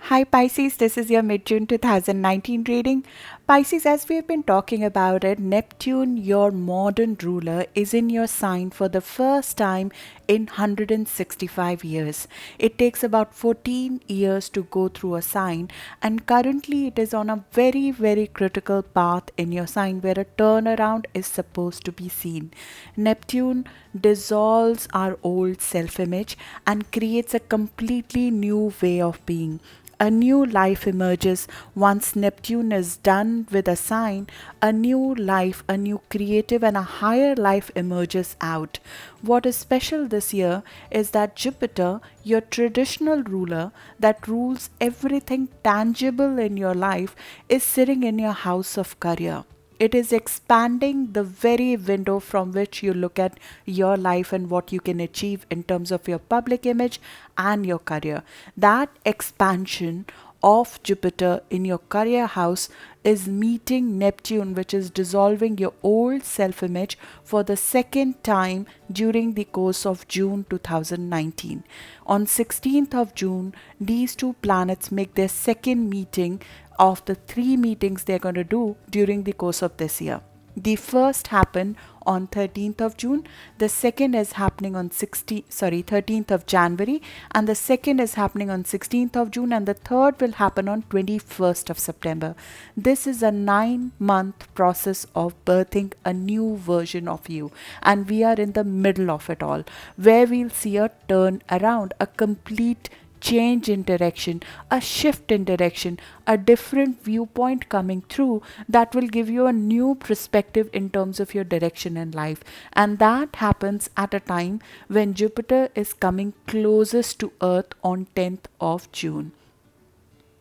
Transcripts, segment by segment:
Hi Pisces, this is your Mid June 2019 reading. Pisces, as we've been talking about it, Neptune, your modern ruler, is in your sign for the first time in 165 years. It takes about 14 years to go through a sign, and currently it is on a very, very critical path in your sign where a turnaround is supposed to be seen. Neptune dissolves our old self image and creates a completely new way of being. A new life emerges once Neptune is done with a sign. A new life, a new creative, and a higher life emerges out. What is special this year is that Jupiter, your traditional ruler that rules everything tangible in your life, is sitting in your house of career. It is expanding the very window from which you look at your life and what you can achieve in terms of your public image and your career. That expansion of Jupiter in your career house is meeting Neptune, which is dissolving your old self image for the second time during the course of June 2019. On 16th of June, these two planets make their second meeting of the three meetings they're going to do during the course of this year. The first happened on 13th of June, the second is happening on 13th of January, and the second is happening on 16th of June, and the third will happen on 21st of September. This is a 9-month process of birthing a new version of you, and we are in the middle of it all, where we'll see a turn around, a complete change in direction, a shift in direction, a different viewpoint coming through that will give you a new perspective in terms of your direction in life. And that happens at a time when Jupiter is coming closest to Earth on 10th of June.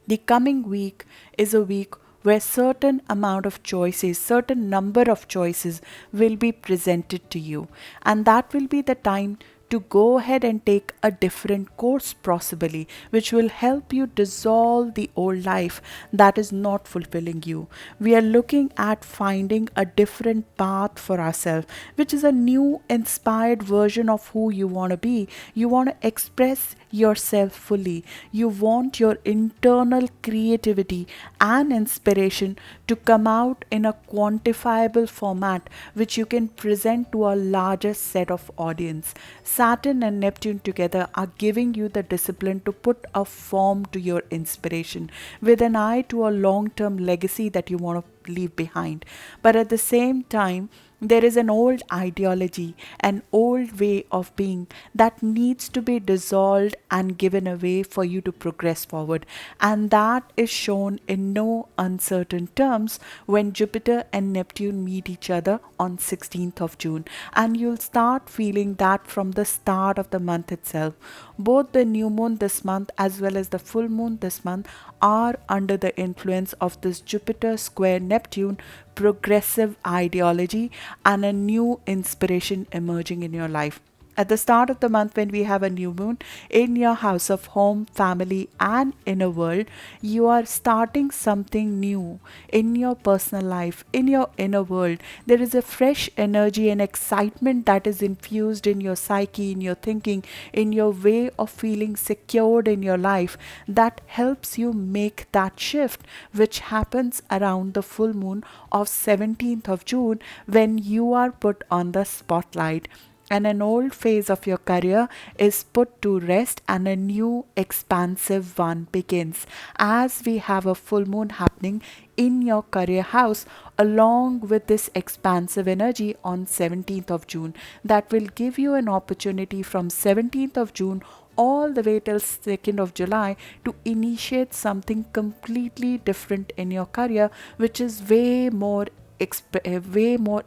The coming week is a week where certain amount of choices, certain number of choices will be presented to you, and that will be the time to go ahead and take a different course possibly, which will help you dissolve the old life that is not fulfilling you. We are looking at finding a different path for ourselves, which is a new inspired version of who you want to be. You want to express yourself fully. You want your internal creativity and inspiration to come out in a quantifiable format which you can present to a larger set of audience. Saturn and Neptune together are giving you the discipline to put a form to your inspiration with an eye to a long-term legacy that you want to leave behind. But at the same time, there is an old ideology, an old way of being that needs to be dissolved and given away for you to progress forward. And that is shown in no uncertain terms when Jupiter and Neptune meet each other on 16th of June. And you'll start feeling that from the start of the month itself. Both the new moon this month as well as the full moon this month are under the influence of this Jupiter square Neptune progressive ideology and a new inspiration emerging in your life. At the start of the month, when we have a new moon in your house of home, family, and inner world, you are starting something new in your personal life, in your inner world. There is a fresh energy and excitement that is infused in your psyche, in your thinking, in your way of feeling secured in your life that helps you make that shift, which happens around the full moon of 17th of June when you are put on the spotlight and an old phase of your career is put to rest and a new expansive one begins as we have a full moon happening in your career house along with this expansive energy on 17th of June that will give you an opportunity from 17th of June all the way till 2nd of July to initiate something completely different in your career, which is way more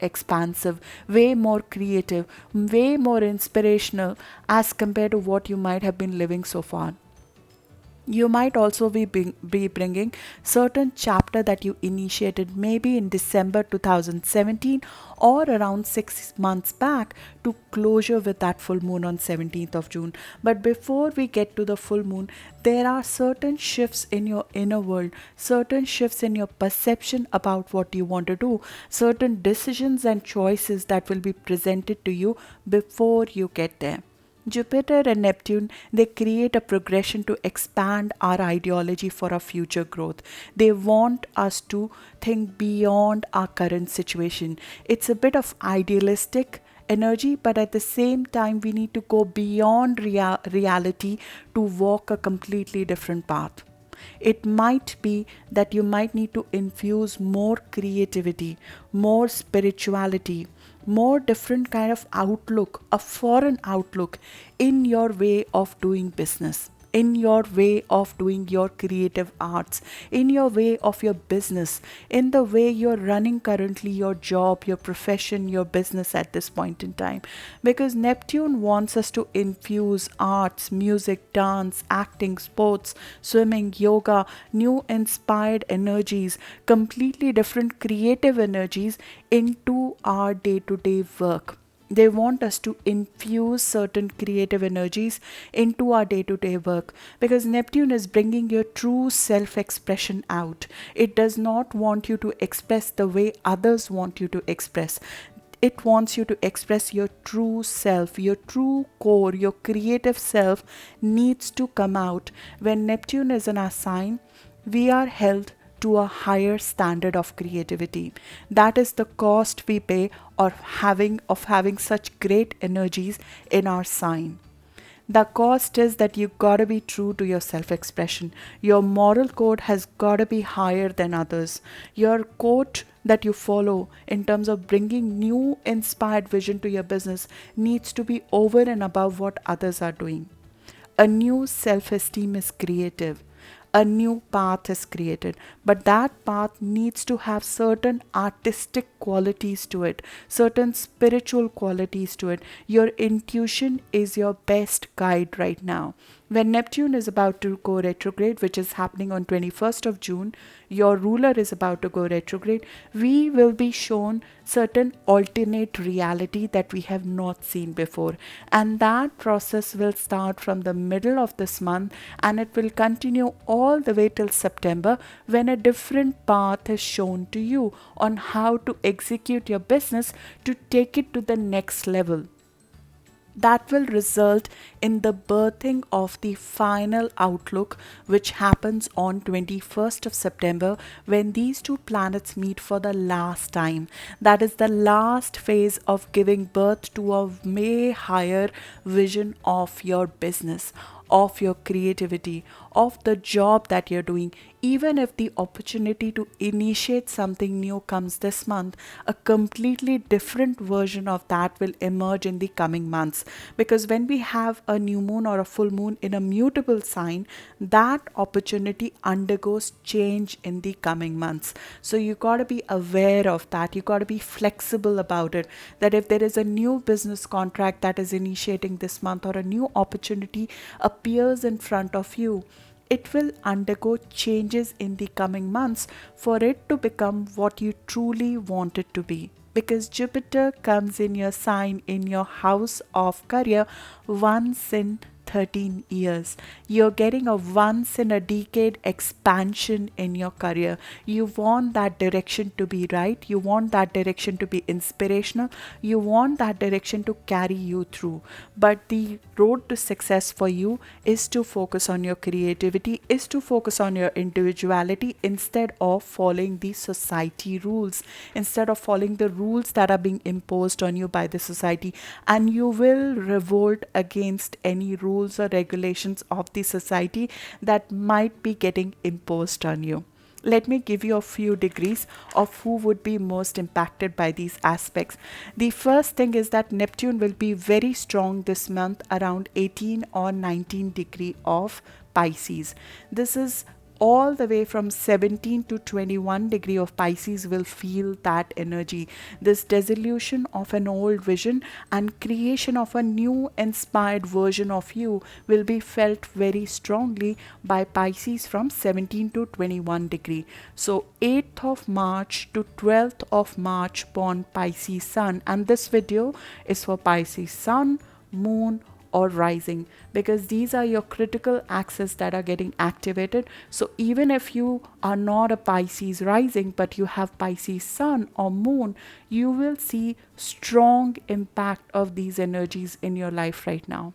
expansive, way more creative, way more inspirational as compared to what you might have been living so far. You might also be bringing certain chapter that you initiated maybe in December 2017 or around 6 months back to closure with that full moon on 17th of June. But before we get to the full moon, there are certain shifts in your inner world, certain shifts in your perception about what you want to do, certain decisions and choices that will be presented to you before you get there. Jupiter and Neptune, they create a progression to expand our ideology for our future growth. They want us to think beyond our current situation. It's a bit of idealistic energy, but at the same time, we need to go beyond reality to walk a completely different path. It might be that you might need to infuse more creativity, more spirituality, more different kind of outlook, a foreign outlook in your way of doing business, in your way of doing your creative arts, in your way of your business, in the way you're running currently your job, your profession, your business at this point in time. Because Neptune wants us to infuse arts, music, dance, acting, sports, swimming, yoga, new inspired energies, completely different creative energies into our day to day work. They want us to infuse certain creative energies into our day to day work, because Neptune is bringing your true self expression out. It does not want you to express the way others want you to express. It wants you to express your true self, your true core, your creative self needs to come out. When Neptune is in our sign, we are held to a higher standard of creativity. That is the cost we pay of having such great energies in our sign. The cost is that you gotta be true to your self expression. Your moral code has gotta be higher than others. Your code that you follow in terms of bringing new inspired vision to your business needs to be over and above what others are doing. A new self esteem is creative. A new path is created, but that path needs to have certain artistic qualities to it, certain spiritual qualities to it. Your intuition is your best guide right now. When Neptune is about to go retrograde, which is happening on 21st of June, your ruler is about to go retrograde, we will be shown certain alternate reality that we have not seen before. And that process will start from the middle of this month, and it will continue all the way till September, when a different path is shown to you on how to execute your business to take it to the next level. That will result in the birthing of the final outlook, which happens on 21st of September, when these two planets meet for the last time. That is the last phase of giving birth to a way higher vision of your business, of your creativity, of the job that you're doing. Even if the opportunity to initiate something new comes this month, a completely different version of that will emerge in the coming months. Because when we have a new moon or a full moon in a mutable sign, that opportunity undergoes change in the coming months. So you got to be aware of that. You got to be flexible about it. That if there is a new business contract that is initiating this month, or a new opportunity appears in front of you, it will undergo changes in the coming months for it to become what you truly want it to be. Because Jupiter comes in your sign, in your house of career, once in 13 years. You're getting a once in a decade expansion in your career. You want that direction to be right. You want that direction to be inspirational. You want that direction to carry you through. But the road to success for you is to focus on your creativity, is to focus on your individuality, instead of following the society rules, instead of following the rules that are being imposed on you by the society. And you will revolt against any rules or regulations of the society that might be getting imposed on you. Let me give you a few degrees of who would be most impacted by these aspects. The first thing is that Neptune will be very strong this month around 18 or 19 degree of Pisces. This is all the way from 17 to 21 degree of Pisces will feel that energy. This dissolution of an old vision and creation of a new inspired version of you will be felt very strongly by Pisces from 17 to 21 degree. So 8th of March to 12th of March born Pisces Sun, and this video is for Pisces Sun, Moon, or rising, because these are your critical axes that are getting activated. So even if you are not a Pisces rising, but you have Pisces sun or moon, you will see strong impact of these energies in your life right now.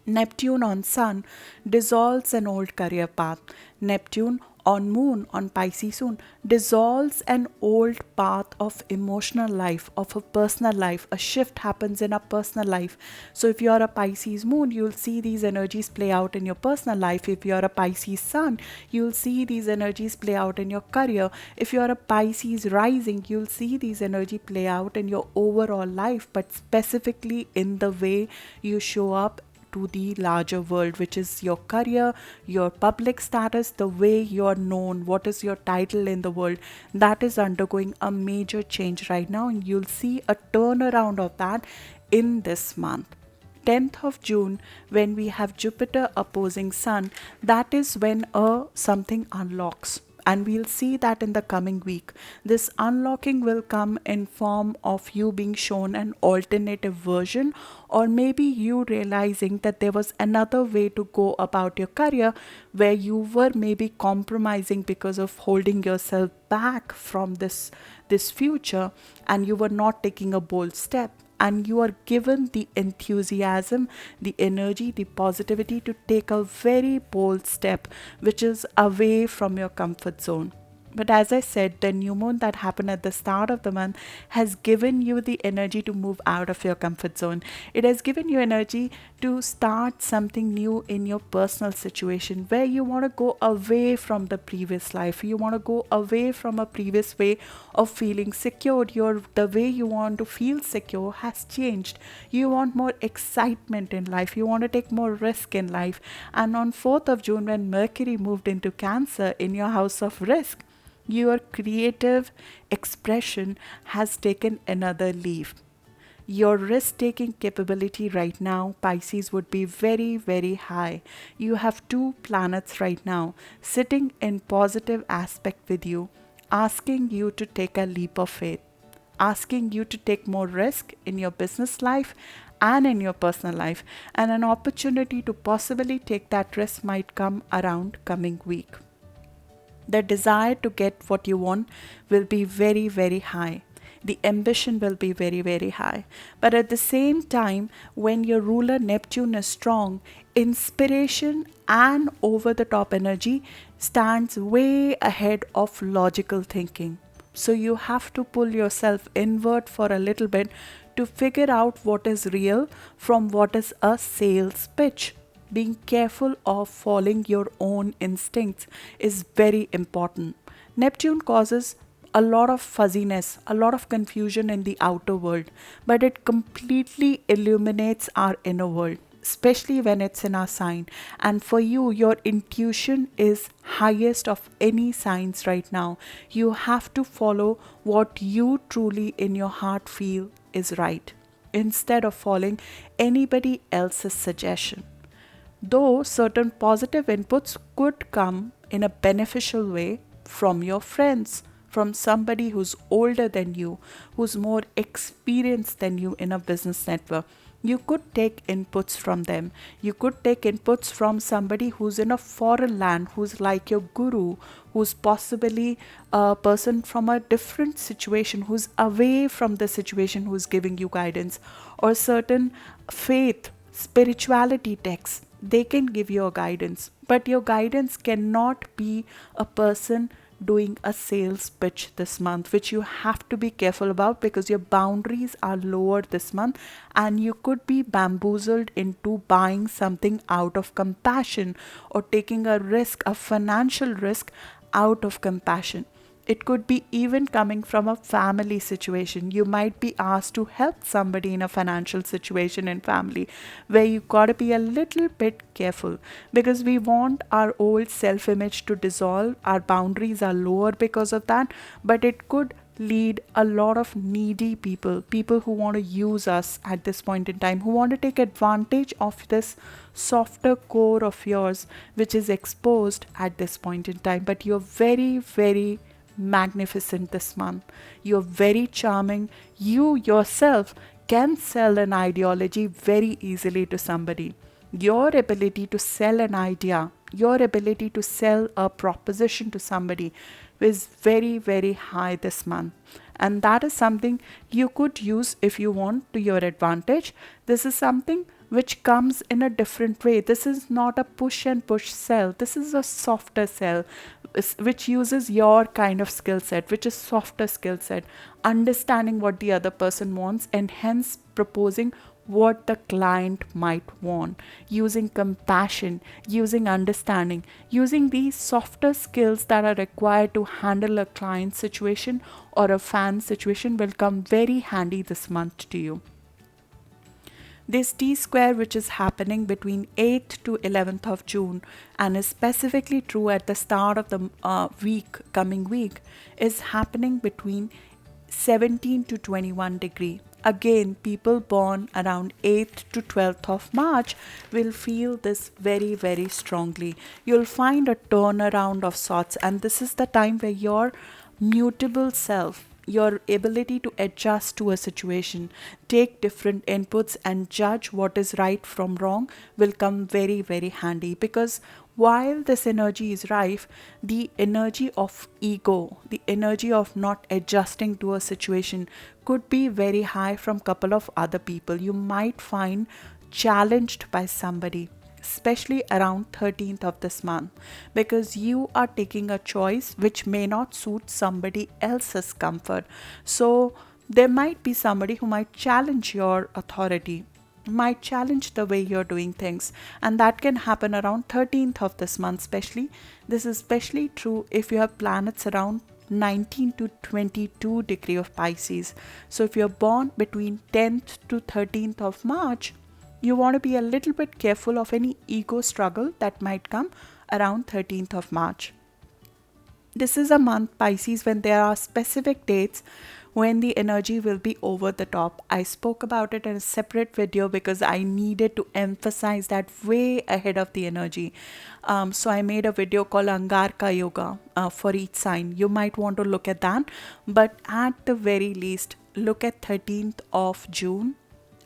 Neptune on Sun dissolves an old career path. Neptune on Moon on Pisces June dissolves an old path of emotional life, of a personal life. A shift happens in a personal life. So if you are a Pisces Moon, you'll see these energies play out in your personal life. If you are a Pisces Sun, you'll see these energies play out in your career. If you are a Pisces rising, you'll see these energy play out in your overall life, but specifically in the way you show up to the larger world, which is your career, your public status, the way you're known, what is your title in the world. That is undergoing a major change right now, and you'll see a turnaround of that in this month. 10th of June, when we have Jupiter opposing Sun, that is when something unlocks, and we'll see that in the coming week. This unlocking will come in form of you being shown an alternative version, or maybe you realizing that there was another way to go about your career, where you were maybe compromising because of holding yourself back from this future, and you were not taking a bold step, and you are given the enthusiasm, the energy, the positivity to take a very bold step, which is away from your comfort zone. But as I said, the new moon that happened at the start of the month has given you the energy to move out of your comfort zone. It has given you energy to start something new in your personal situation, where you want to go away from the previous life. You want to go away from a previous way of feeling secured. The way you want to feel secure has changed. You want more excitement in life. You want to take more risk in life. And on 4th of June, when Mercury moved into Cancer in your house of risk, your creative expression has taken another leap. Your risk taking capability right now, Pisces, would be very, very high. You have two planets right now sitting in positive aspect with you, asking you to take a leap of faith, asking you to take more risk in your business life and in your personal life. And an opportunity to possibly take that risk might come around coming week. The desire to get what you want will be very, very high. The ambition will be very, very high. But at the same time, when your ruler Neptune is strong, inspiration and over the top energy stands way ahead of logical thinking. So you have to pull yourself inward for a little bit to figure out what is real from what is a sales pitch. Being careful of following your own instincts is very important. Neptune causes a lot of fuzziness, a lot of confusion in the outer world, but it completely illuminates our inner world, especially when it's in our sign. And for you, your intuition is highest of any signs right now. You have to follow what you truly in your heart feel is right, instead of following anybody else's suggestion. Though certain positive inputs could come in a beneficial way from your friends, from somebody who's older than you, who's more experienced than you in a business network. You could take inputs from them. You could take inputs from somebody who's in a foreign land, who's like your guru, who's possibly a person from a different situation, who's away from the situation, who's giving you guidance, or certain faith, spirituality texts. They can give you a guidance, but your guidance cannot be a person doing a sales pitch this month, which you have to be careful about, because your boundaries are lower this month and you could be bamboozled into buying something out of compassion, or taking a risk, a financial risk, out of compassion. It could be even coming from a family situation. You might be asked to help somebody in a financial situation in family, where you gotta be a little bit careful, because we want our old self-image to dissolve. Our boundaries are lower because of that, but it could lead a lot of needy people who want to use us at this point in time, who want to take advantage of this softer core of yours, which is exposed at this point in time. But you're very, very magnificent this month. You're very charming. You yourself can sell an ideology very easily to somebody. Your ability to sell an idea, your ability to sell a proposition to somebody is very, very high this month. And that is something you could use if you want to your advantage. This is something which comes in a different way. This is not a push and push sell. This is a softer sell, which uses your kind of skill set, which is softer skill set, understanding what the other person wants and hence proposing what the client might want, using compassion, using understanding, using these softer skills that are required to handle a client situation or a fan situation will come very handy this month to you. This T square, which is happening between 8th to 11th of June and is specifically true at the start of the coming week, is happening between 17 to 21 degree. Again, people born around 8th to 12th of March will feel this very, very strongly. You'll find a turnaround of sorts, and this is the time where your mutable self, your ability to adjust to a situation, take different inputs and judge what is right from wrong will come very, very handy. Because while this energy is rife, the energy of ego, the energy of not adjusting to a situation could be very high from couple of other people. You might find challenged by somebody, especially around 13th of this month, because you are taking a choice which may not suit somebody else's comfort. So there might be somebody who might challenge your authority, might challenge the way you're doing things, and that can happen around 13th of this month. Especially this is especially true if you have planets around 19 to 22 degree of Pisces. So if you're born between 10th to 13th of March, you want to be a little bit careful of any ego struggle that might come around 13th of March. This is a month, Pisces, when there are specific dates when the energy will be over the top. I spoke about it in a separate video because I needed to emphasize that way ahead of the energy. So I made a video called Angarka Yoga for each sign. You might want to look at that. But at the very least, look at 13th of June.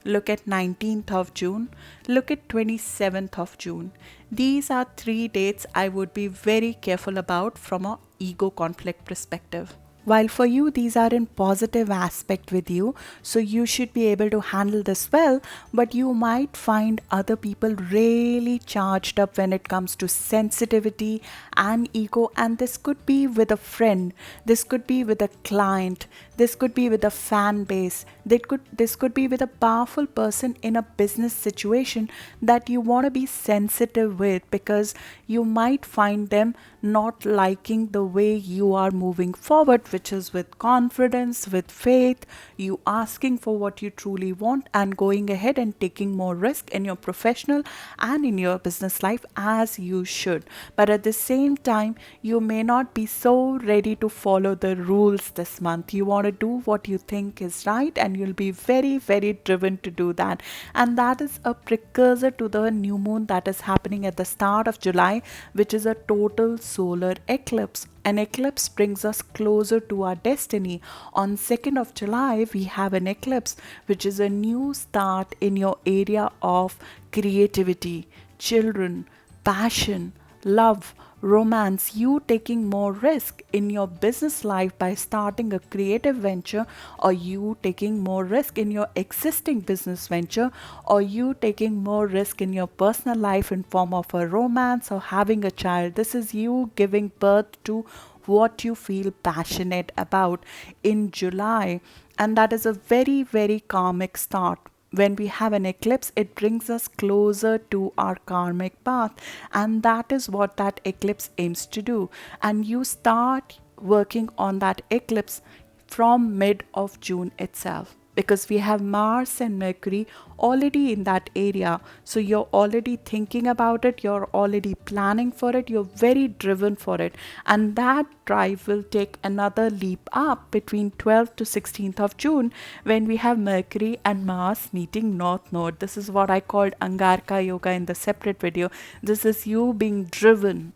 Look at 19th of June, look at 27th of June. These are 3 dates I would be very careful about from a ego conflict perspective. While for you, these are in positive aspect with you, so you should be able to handle this well, but you might find other people really charged up when it comes to sensitivity and ego, and this could be with a friend, this could be with a client, this could be with a fan base, this could be with a powerful person in a business situation that you want to be sensitive with, because you might find them not liking the way you are moving forward, which is with confidence, with faith, you asking for what you truly want and going ahead and taking more risk in your professional and in your business life, as you should. But at the same time, you may not be so ready to follow the rules this month. You want to do what you think is right, and you'll be very, very driven to do that. And that is a precursor to the new moon that is happening at the start of July, which is a total solar eclipse. An eclipse brings us closer to our destiny. On 2nd of July, we have an eclipse, which is a new start in your area of creativity, children, passion, love, romance, you taking more risk in your business life by starting a creative venture, or you taking more risk in your existing business venture, or you taking more risk in your personal life in form of a romance or having a child. This is you giving birth to what you feel passionate about in July, and that is a very, very karmic start. When we have an eclipse, it brings us closer to our karmic path, and that is what that eclipse aims to do. And you start working on that eclipse from mid of June itself, because we have Mars and Mercury already in that area. So you're already thinking about it, you're already planning for it, you're very driven for it, and that drive will take another leap up between 12th to 16th of June, when we have Mercury and Mars meeting North Node. This is what I called Angarka Yoga in the separate video. This is you being driven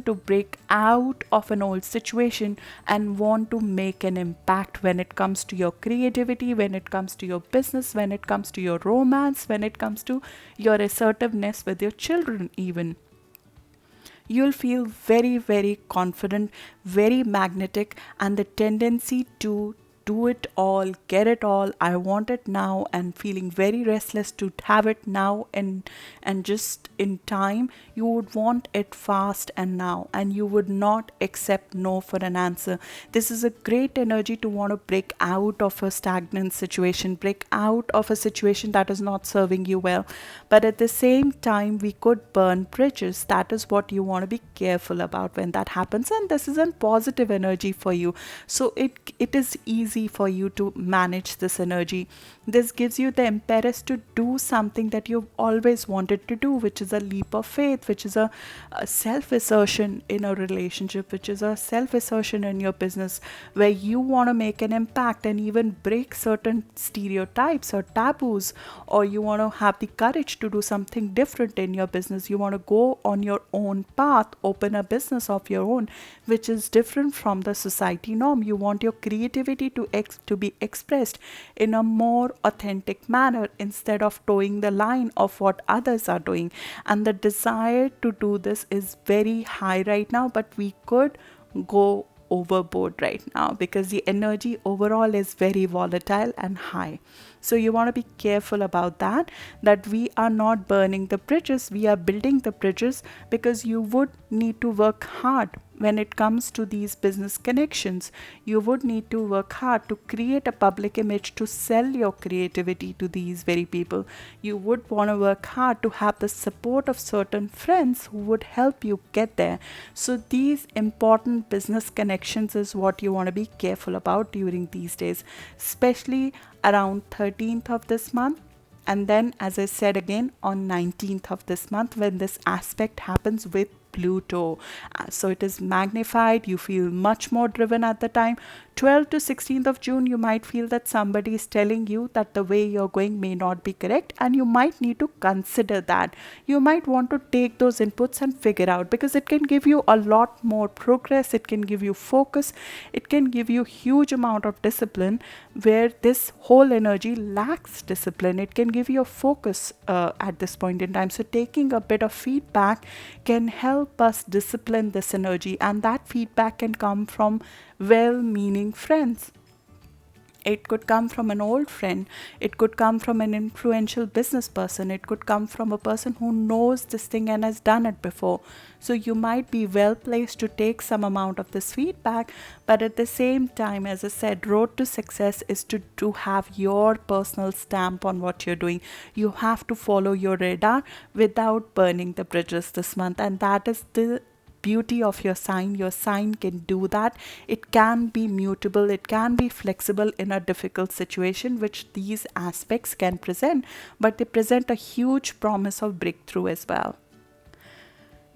to break out of an old situation and want to make an impact when it comes to your creativity, when it comes to your business, when it comes to your romance, when it comes to your assertiveness with your children even. You'll feel very, very confident, very magnetic, and the tendency to do it all, get it all. I want it now, and feeling very restless to have it now, and just in time. You would want it fast and now, and you would not accept no for an answer. This is a great energy to want to break out of a stagnant situation, break out of a situation that is not serving you well. But at the same time, we could burn bridges. That is what you want to be careful about when that happens. And this is a positive energy for you. So it is easy for you to manage this energy. This gives you the impetus to do something that you've always wanted to do, which is a leap of faith, which is a self assertion in a relationship, which is a self assertion in your business, where you want to make an impact and even break certain stereotypes or taboos, or you want to have the courage to do something different in your business. You want to go on your own path, open a business of your own, which is different from the society norm. You want your creativity to be expressed in a more authentic manner instead of towing the line of what others are doing. And the desire to do this is very high right now, but we could go overboard right now because the energy overall is very volatile and high. So you want to be careful about that we are not burning the bridges, we are building the bridges, because you would need to work hard when it comes to these business connections. You would need to work hard to create a public image, to sell your creativity to these very people. You would want to work hard to have the support of certain friends who would help you get there. So these important business connections is what you want to be careful about during these days, especially around 13th of this month. And then, as I said again, on 19th of this month, when this aspect happens with Pluto. So it is magnified. You feel much more driven at the time. 12th to 16th of June, you might feel that somebody is telling you that the way you're going may not be correct, and you might need to consider that. You might want to take those inputs and figure out, because it can give you a lot more progress. It can give you focus. It can give you huge amount of discipline where this whole energy lacks discipline. It can give you a focus at this point in time. So taking a bit of feedback can help us discipline this energy, and that feedback can come from well-meaning friends. It could come from an old friend. It could come from an influential business person. It could come from a person who knows this thing and has done it before. So you might be well placed to take some amount of this feedback, but at the same time, as I said, road to success is to have your personal stamp on what you're doing. You have to follow your radar without burning the bridges this month, and that is the beauty of your sign. Your sign can do that. It can be mutable, it can be flexible in a difficult situation, which these aspects can present, but they present a huge promise of breakthrough as well.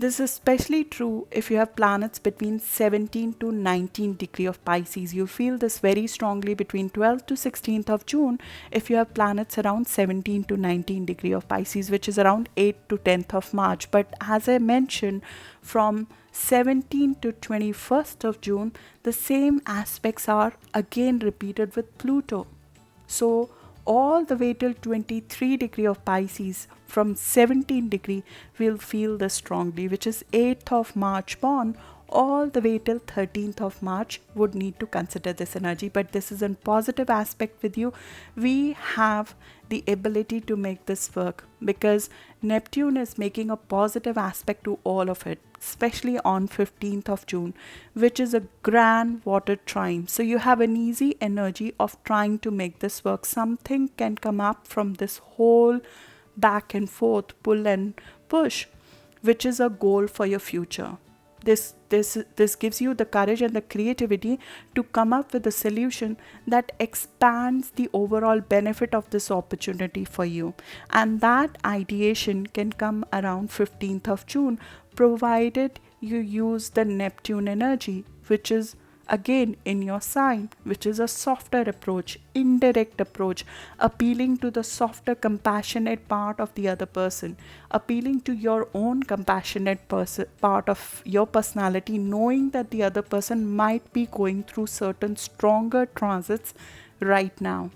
This is especially true if you have planets between 17 to 19 degree of Pisces. You feel this very strongly between 12th to 16th of June if you have planets around 17 to 19 degree of Pisces, which is around 8 to 10th of March. But as I mentioned, from 17 to 21st of June, the same aspects are again repeated with Pluto. So all the way till 23 degree of Pisces, from 17 degree we'll feel this strongly, which is 8th of March born, all the way till 13th of March would need to consider this energy. But this is a positive aspect with you. We have the ability to make this work because Neptune is making a positive aspect to all of it, especially on 15th of June, which is a grand water trine. So you have an easy energy of trying to make this work. Something can come up from this whole back and forth, pull and push, which is a goal for your future. This gives you the courage and the creativity to come up with a solution that expands the overall benefit of this opportunity for you. And that ideation can come around 15th of June, provided you use the Neptune energy, which is again in your sign, which is a softer approach, indirect approach, appealing to the softer, compassionate part of the other person, appealing to your own compassionate part of your personality, knowing that the other person might be going through certain stronger transits right now.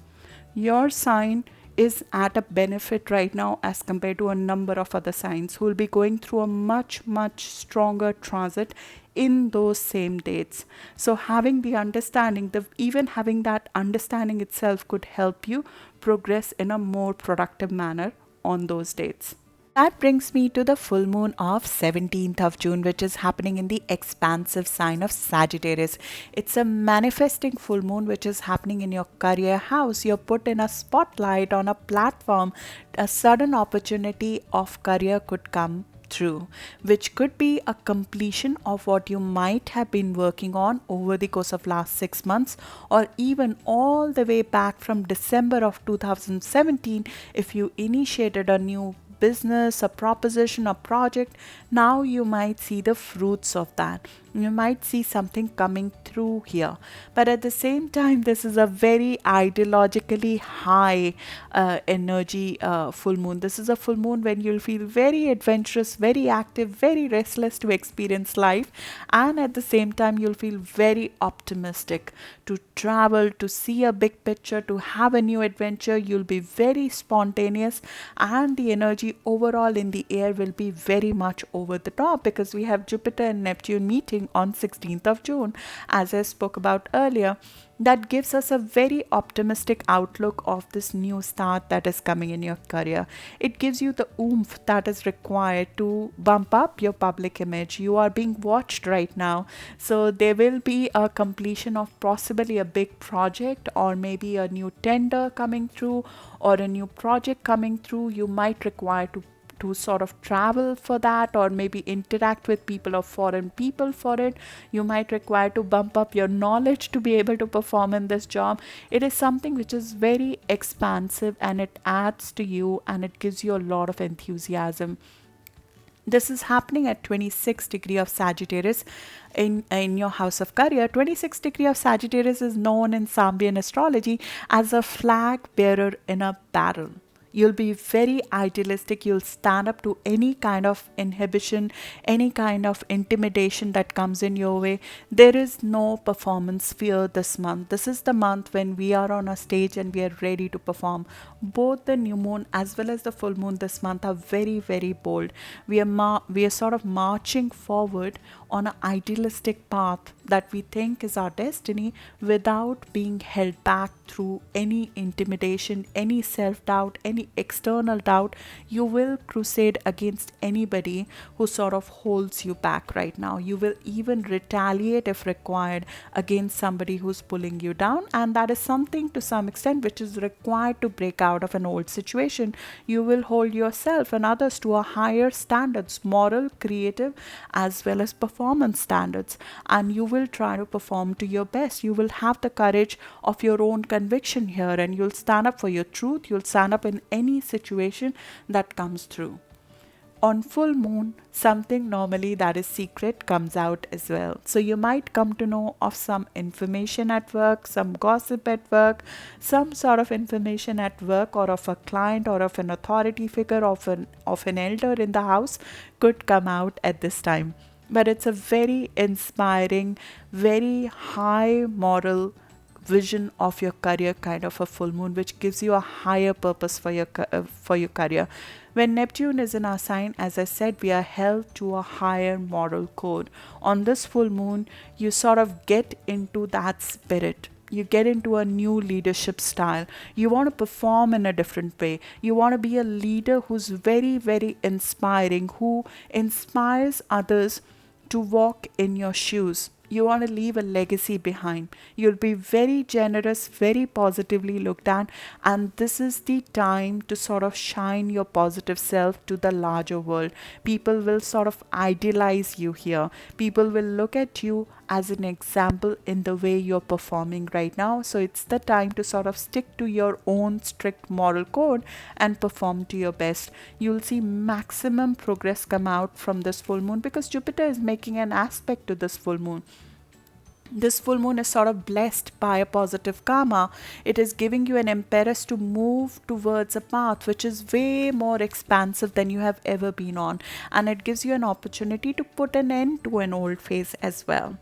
Your sign is at a benefit right now as compared to a number of other signs who will be going through a much stronger transit in those same dates. So having the understanding, even having that understanding itself could help you progress in a more productive manner on those dates. That brings me to the full moon of 17th of June, which is happening in the expansive sign of Sagittarius. It's a manifesting full moon which is happening in your career house. You're put in a spotlight on a platform. A sudden opportunity of career could come through, which could be a completion of what you might have been working on over the course of last 6 months, or even all the way back from December of 2017 if you initiated a new business, a proposition, a project. Now you might see the fruits of that. You might see something coming through here. But at the same time, this is a very ideologically high energy full moon. This is a full moon when you'll feel very adventurous, very active, very restless to experience life. And at the same time, you'll feel very optimistic to travel, to see a big picture, to have a new adventure. You'll be very spontaneous, and the energy overall in the air will be very much over the top because we have Jupiter and Neptune meeting on 16th of June, as I spoke about earlier. That gives us a very optimistic outlook of this new start that is coming in your career. It gives you the oomph that is required to bump up your public image. You are being watched right now, so there will be a completion of possibly a big project, or maybe a new tender coming through, or a new project coming through. You might require to sort of travel for that, or maybe interact with people or foreign people for it. You might require to bump up your knowledge to be able to perform in this job. It is something which is very expansive, and it adds to you, and it gives you a lot of enthusiasm. This is happening at 26 degree of Sagittarius in your house of career. 26 degree of Sagittarius is known in Sambian astrology as a flag bearer in a battle. You'll be very idealistic. You'll stand up to any kind of inhibition, any kind of intimidation that comes in your way. There is no performance fear this month. This is the month when we are on a stage and we are ready to perform. Both the new moon as well as the full moon this month are very bold. We are sort of marching forward on an idealistic path that we think is our destiny, without being held back through any intimidation, any self-doubt, any external doubt. You will crusade against anybody who sort of holds you back right now. You will even retaliate if required against somebody who's pulling you down, and that is something to some extent which is required to break out of an old situation. You will hold yourself and others to a higher standards, moral, creative, as well as performance standards, and you will try to perform to your best. You will have the courage of your own conviction here, and you'll stand up for your truth. You'll stand up in any situation that comes through. On full moon, something normally that is secret comes out as well. So you might come to know of some information at work, some gossip at work, some sort of information at work, or of a client, or of an authority figure, of an elder in the house could come out at this time. But it's a very inspiring, very high moral vision of your career kind of a full moon, which gives you a higher purpose for your career. When Neptune is in our sign, as I said, we are held to a higher moral code. On this full moon, you sort of get into that spirit. You get into a new leadership style. You want to perform in a different way. You want to be a leader who's very inspiring, who inspires others to walk in your shoes. You want to leave a legacy behind. You'll be very generous, very positively looked at, and this is the time to sort of shine your positive self to the larger world. People will sort of idealize you here. People will look at you as an example in the way you're performing right now. So it's the time to sort of stick to your own strict moral code and perform to your best. You'll see maximum progress come out from this full moon because Jupiter is making an aspect to this full moon. This full moon is sort of blessed by a positive karma. It is giving you an impetus to move towards a path which is way more expansive than you have ever been on, and it gives you an opportunity to put an end to an old phase as well.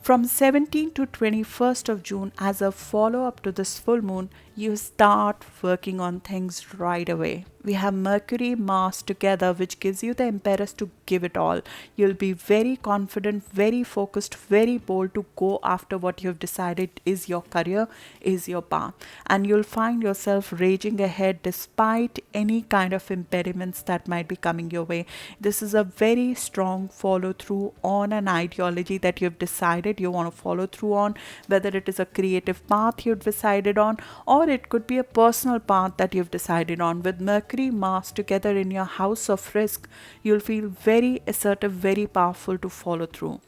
From 17th to 21st of June, as a follow up to this full moon, you start working on things right away. We have Mercury, Mars together, which gives you the impetus to give it all. You'll be very confident, very focused, very bold to go after what you've decided is your career, is your path. And you'll find yourself raging ahead despite any kind of impediments that might be coming your way. This is a very strong follow through on an ideology that you've decided you want to follow through on, whether it is a creative path you've decided on, or it could be a personal path that you've decided on. With Mercury, Mars together in your house of risk, you'll feel very assertive, very powerful to follow through.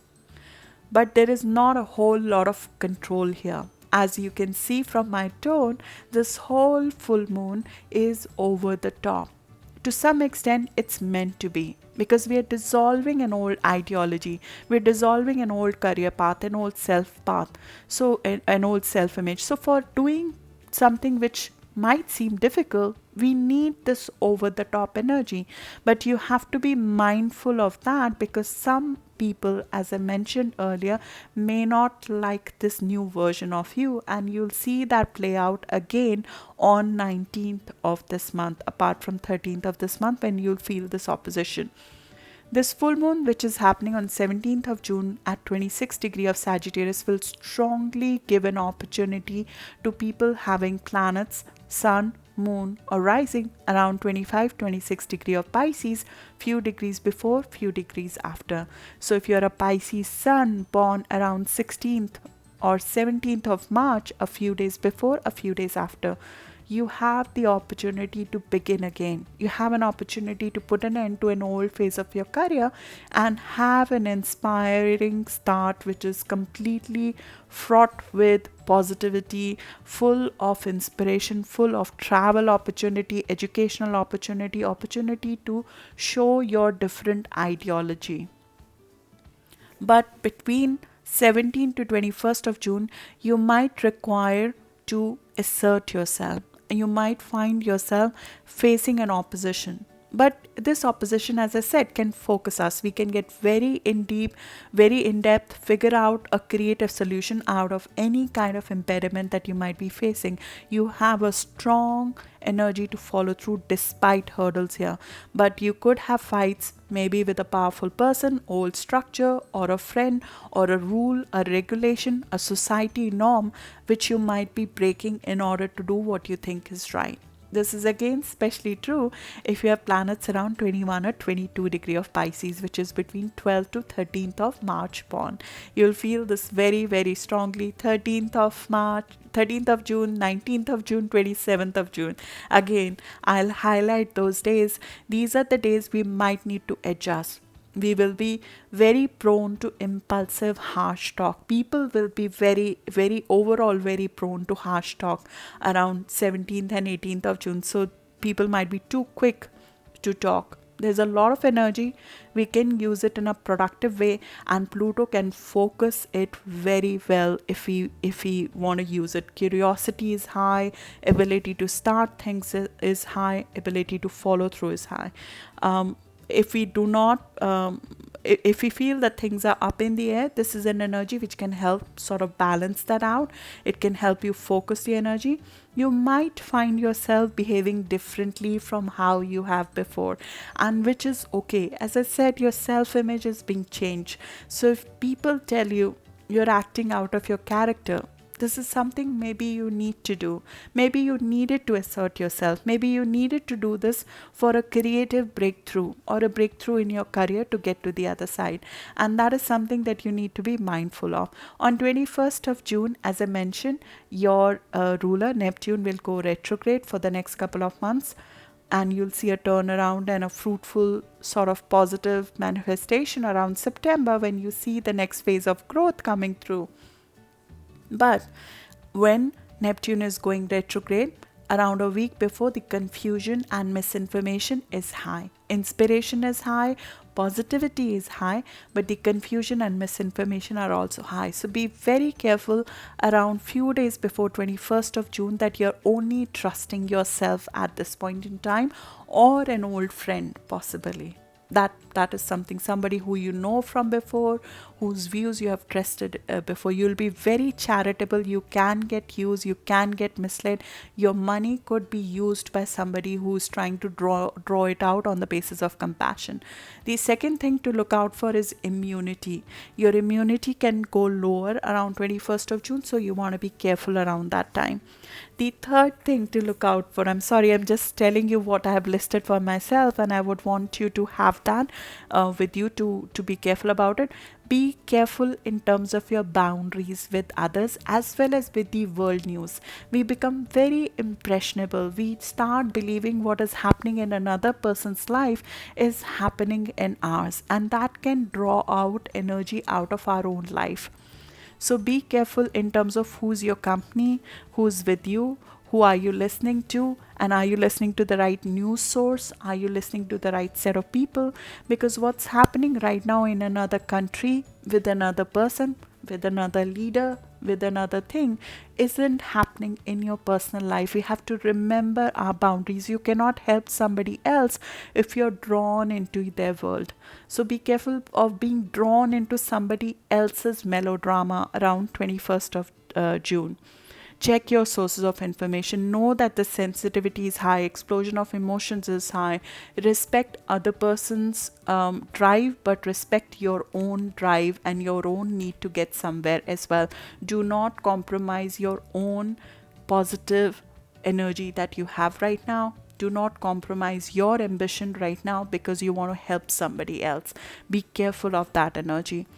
But there is not a whole lot of control here. As you can see from my tone, this whole full moon is over the top. To some extent, it's meant to be, because we are dissolving an old ideology, we're dissolving an old career path, an old self path, so an old self image. So for doing something which might seem difficult, we need this over the top energy. But you have to be mindful of that, because some people, as I mentioned earlier, may not like this new version of you, and you'll see that play out again on 19th of this month, apart from 13th of this month, when you'll feel this opposition. This full moon, which is happening on 17th of June at 26 degree of Sagittarius, will strongly give an opportunity to people having planets, sun, moon or rising around 25-26 degree of Pisces, few degrees before, few degrees after. So if you're a Pisces sun born around 16th or 17th of March, a few days before, a few days after, you have the opportunity to begin again. You have an opportunity to put an end to an old phase of your career and have an inspiring start, which is completely fraught with positivity, full of inspiration, full of travel opportunity, educational opportunity, opportunity to show your different ideology. But between 17th to 21st of June, you might require to assert yourself. You might find yourself facing an opposition. But this opposition, as I said, can focus us. We can get very in deep, very in depth, figure out a creative solution out of any kind of impediment that you might be facing. You have a strong energy to follow through despite hurdles here. But you could have fights, maybe with a powerful person, old structure, or a friend, or a rule, a regulation, a society norm, which you might be breaking in order to do what you think is right. This is again especially true if you have planets around 21 or 22 degree of Pisces, which is between 12th to 13th of March born. You'll feel this very, very strongly. 13th of March, 13th of June, 19th of June, 27th of June. Again, I'll highlight those days. These are the days we might need to adjust. We will be very prone to impulsive, harsh talk. People will be very, very overall very prone to harsh talk around 17th and 18th of June. So people might be too quick to talk. There's a lot of energy. We can use it in a productive way, and Pluto can focus it very well if we want to use it. Curiosity is high, ability to start things is high, ability to follow through is high. If we do not, if we feel that things are up in the air, this is an energy which can help sort of balance that out. It can help you focus the energy. You might find yourself behaving differently from how you have before, and which is okay. As I said, your self-image is being changed. So if people tell you you're acting out of your character, this is something maybe you need to do. Maybe you needed to assert yourself. Maybe you needed to do this for a creative breakthrough or a breakthrough in your career to get to the other side. And that is something that you need to be mindful of. On 21st of June, as I mentioned, your ruler Neptune will go retrograde for the next couple of months. And you'll see a turnaround and a fruitful sort of positive manifestation around September when you see the next phase of growth coming through. But when Neptune is going retrograde, around a week before, the confusion and misinformation is high. Inspiration is high, positivity is high, but the confusion and misinformation are also high. So be very careful around few days before 21st of June that you're only trusting yourself at this point in time, or an old friend possibly. That that is somebody who you know from before, whose views you have trusted before. You'll be very charitable. You can get used, you can get misled. Your money could be used by somebody who's trying to draw it out on the basis of compassion. The second thing to look out for is immunity. Your immunity can go lower around 21st of June, so you want to be careful around that time. The third thing to look out for, I'm sorry, I'm just telling you what I have listed for myself, and I would want you to have that with you to be careful about it. Be careful in terms of your boundaries with others as well as with the world news. We become very impressionable. We start believing what is happening in another person's life is happening in ours, and that can draw out energy out of our own life. So be careful in terms of who's your company, who's with you, who are you listening to, and are you listening to the right news source? Are you listening to the right set of people? Because what's happening right now in another country, with another person, with another leader, with another thing, isn't happening in your personal life. We have to remember our boundaries. You cannot help somebody else if you're drawn into their world. So be careful of being drawn into somebody else's melodrama around 21st of June. Check your sources of information. Know that the sensitivity is high, explosion of emotions is high. Respect other person's drive, but respect your own drive and your own need to get somewhere as well. Do not compromise your own positive energy that you have right now. Do not compromise your ambition right now because you want to help somebody else. Be careful of that energy.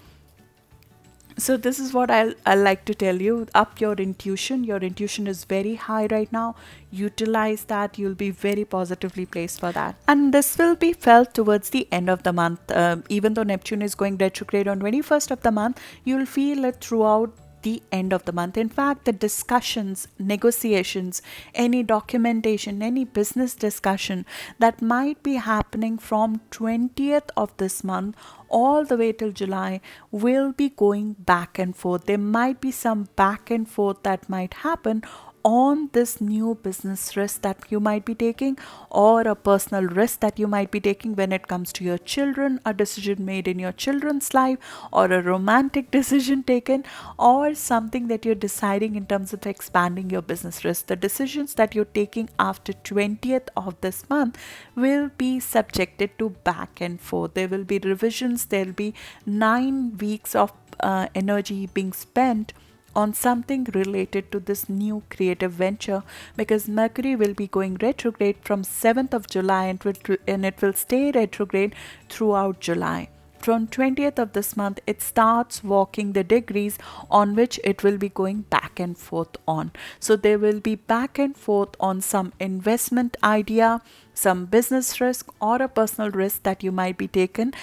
So this is what I like to tell you. Up your intuition. Your intuition is very high right now. Utilize that. You'll be very positively placed for that. And this will be felt towards the end of the month. Even though Neptune is going retrograde on 21st of the month, you'll feel it throughout the end of the month. In fact, the discussions, negotiations, any documentation, any business discussion that might be happening from 20th of this month all the way till July will be going back and forth. There might be some back and forth that might happen on this new business risk that you might be taking, or a personal risk that you might be taking when it comes to your children, a decision made in your children's life, or a romantic decision taken, or something that you're deciding in terms of expanding your business risk. The decisions that you're taking after 20th of this month will be subjected to back and forth. There will be revisions. There'll be 9 weeks of energy being spent on something related to this new creative venture, because Mercury will be going retrograde from 7th of July and it will stay retrograde throughout July. From 20th of this month, it starts walking the degrees on which it will be going back and forth on. So there will be back and forth on some investment idea, some business risk, or a personal risk that you might be taking,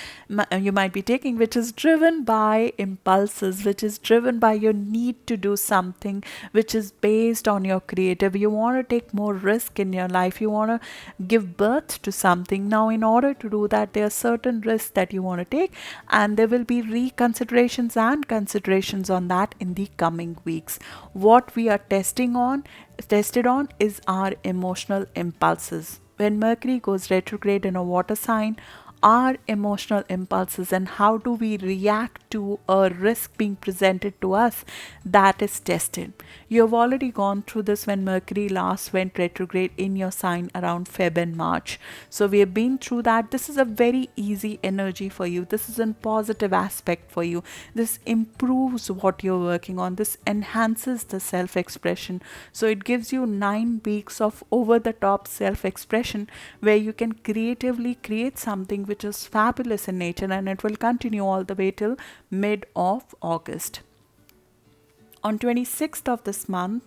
which is driven by impulses, which is driven by your need to do something, which is based on your creative. You want to take more risk in your life. You want to give birth to something. Now, in order to do that, there are certain risks that you want to take, and there will be reconsiderations and considerations on that in the coming weeks. What we are tested on is our emotional impulses. When Mercury goes retrograde in a water sign, our emotional impulses and how do we react to a risk being presented to us, that is tested. You have already gone through this when Mercury last went retrograde in your sign around Feb and March. So we have been through that. This is a very easy energy for you. This is a positive aspect for you. This improves what you're working on. This enhances the self-expression. So it gives you 9 weeks of over-the-top self-expression where you can creatively create something which is fabulous in nature, and it will continue all the way till mid of August. On 26th of this month,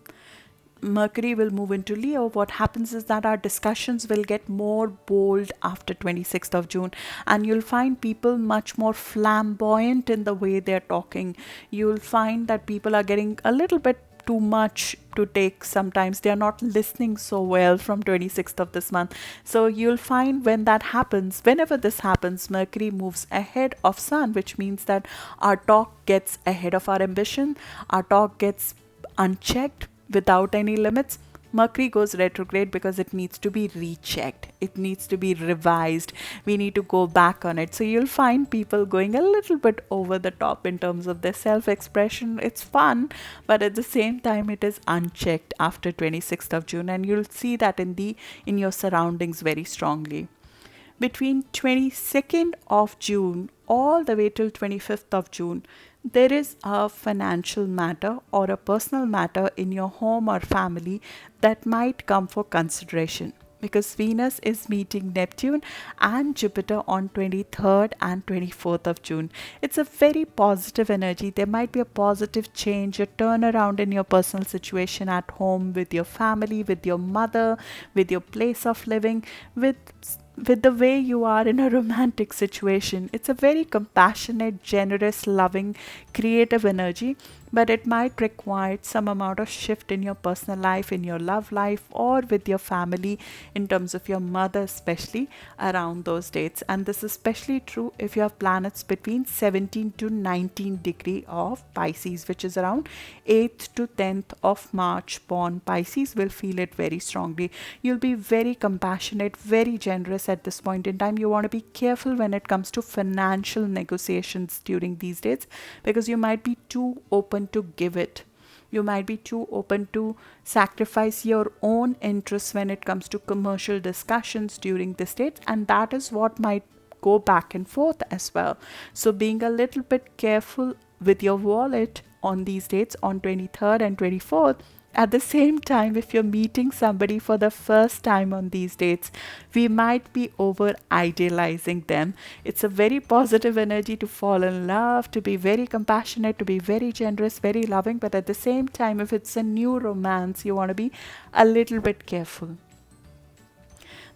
Mercury will move into Leo. What happens is that our discussions will get more bold after 26th of June, and you'll find people much more flamboyant in the way they're talking. You'll find that people are getting a little bit too much to take. Sometimes they are not listening so well from 26th of this month. So you'll find whenever this happens, Mercury moves ahead of Sun, which means that our talk gets ahead of our ambition. Our talk gets unchecked without any limits. Mercury goes retrograde because it needs to be rechecked. It needs to be revised. We need to go back on it. So you'll find people going a little bit over the top in terms of their self-expression. It's fun, but at the same time, it is unchecked after 26th of June, and you'll see that in your surroundings very strongly. Between 22nd of June all the way till 25th of June, there is a financial matter or a personal matter in your home or family that might come for consideration, because Venus is meeting Neptune and Jupiter on 23rd and 24th of June. It's a very positive energy. There might be a positive change, a turnaround in your personal situation at home, with your family, with your mother, with your place of living, with the way you are in a romantic situation. It's a very compassionate, generous, loving, creative energy, but it might require some amount of shift in your personal life, in your love life, or with your family, in terms of your mother, especially around those dates. And this is especially true if you have planets between 17 to 19 degree of Pisces, which is around 8th to 10th of March born Pisces will feel it very strongly. You'll be very compassionate, very generous at this point in time. You want to be careful when it comes to financial negotiations during these dates, because you might be too open to give it. You might be too open to sacrifice your own interests when it comes to commercial discussions during this date, and that is what might go back and forth as well. So being a little bit careful with your wallet on these dates, on 23rd and 24th. At the same time, if you're meeting somebody for the first time on these dates, we might be over idealizing them. It's a very positive energy to fall in love, to be very compassionate, to be very generous, very loving. But at the same time, if it's a new romance, you want to be a little bit careful.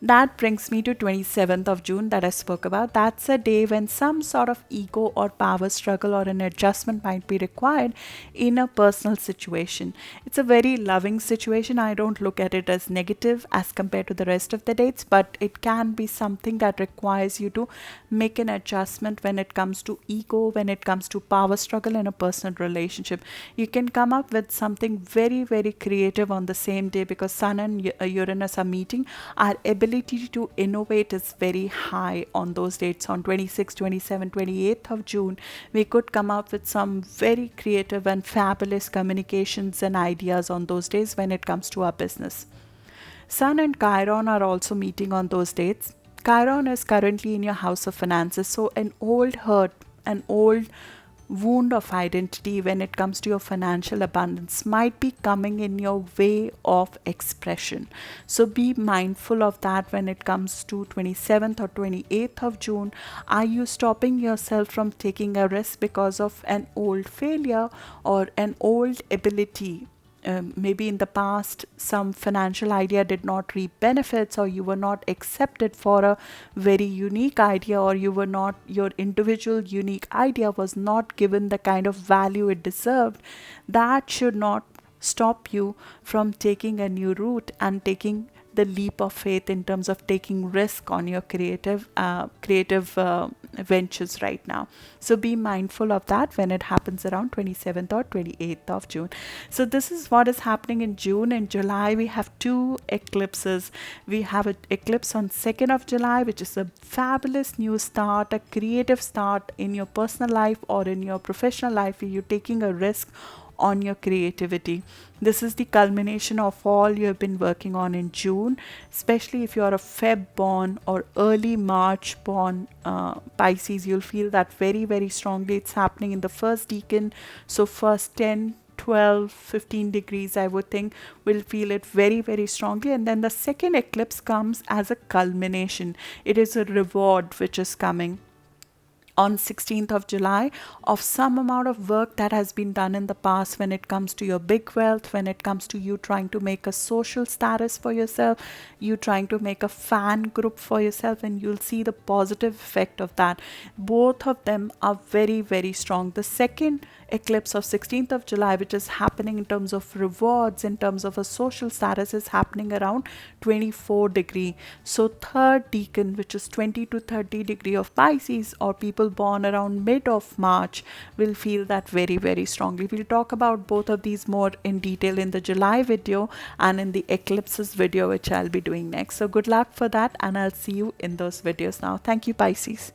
That brings me to 27th of June that I spoke about. That's a day when some sort of ego or power struggle or an adjustment might be required in a personal situation. It's a very loving situation. I don't look at it as negative as compared to the rest of the dates, but it can be something that requires you to make an adjustment when it comes to ego, when it comes to power struggle in a personal relationship. You can come up with something very, very creative on the same day, because Sun and Uranus are meeting. Our ability to innovate is very high on those dates. On 26, 27, 28th of June, we could come up with some very creative and fabulous communications and ideas on those days when it comes to our business. Sun and Chiron are also meeting on those dates. Chiron is currently in your house of finances, so an old hurt, an old wound of identity when it comes to your financial abundance might be coming in your way of expression. So be mindful of that when it comes to 27th or 28th of June. Are you stopping yourself from taking a risk because of an old failure or an old ability? Maybe in the past some financial idea did not reap benefits, or you were not accepted for a very unique idea, or your individual unique idea was not given the kind of value it deserved. That should not stop you from taking a new route and taking the leap of faith in terms of taking risk on your creative ventures right now. So be mindful of that when it happens around 27th or 28th of June. So this is what is happening in June. In July, we have two eclipses. We have an eclipse on 2nd of July, which is a fabulous new start, a creative start in your personal life or in your professional life, where you're taking a risk on your creativity. This is the culmination of all you have been working on in June, especially if you are a Feb born or early March born Pisces. You'll feel that very, very strongly. It's happening in the first decan. So first 10, 12, 15 degrees, I would think, will feel it very, very strongly. And then the second eclipse comes as a culmination. It is a reward which is coming on 16th of July of some amount of work that has been done in the past when it comes to your big wealth, when it comes to you trying to make a social status for yourself, you trying to make a fan group for yourself, and you'll see the positive effect of that. Both of them are very, very strong. The second eclipse of 16th of July, which is happening in terms of rewards, in terms of a social status, is happening around 24 degree. So third decan, which is 20 to 30 degree of Pisces, or people people born around mid of March will feel that very, very strongly. We'll talk about both of these more in detail in the July video and in the eclipses video, which I'll be doing next. So good luck for that, and I'll see you in those videos now. Thank you, Pisces.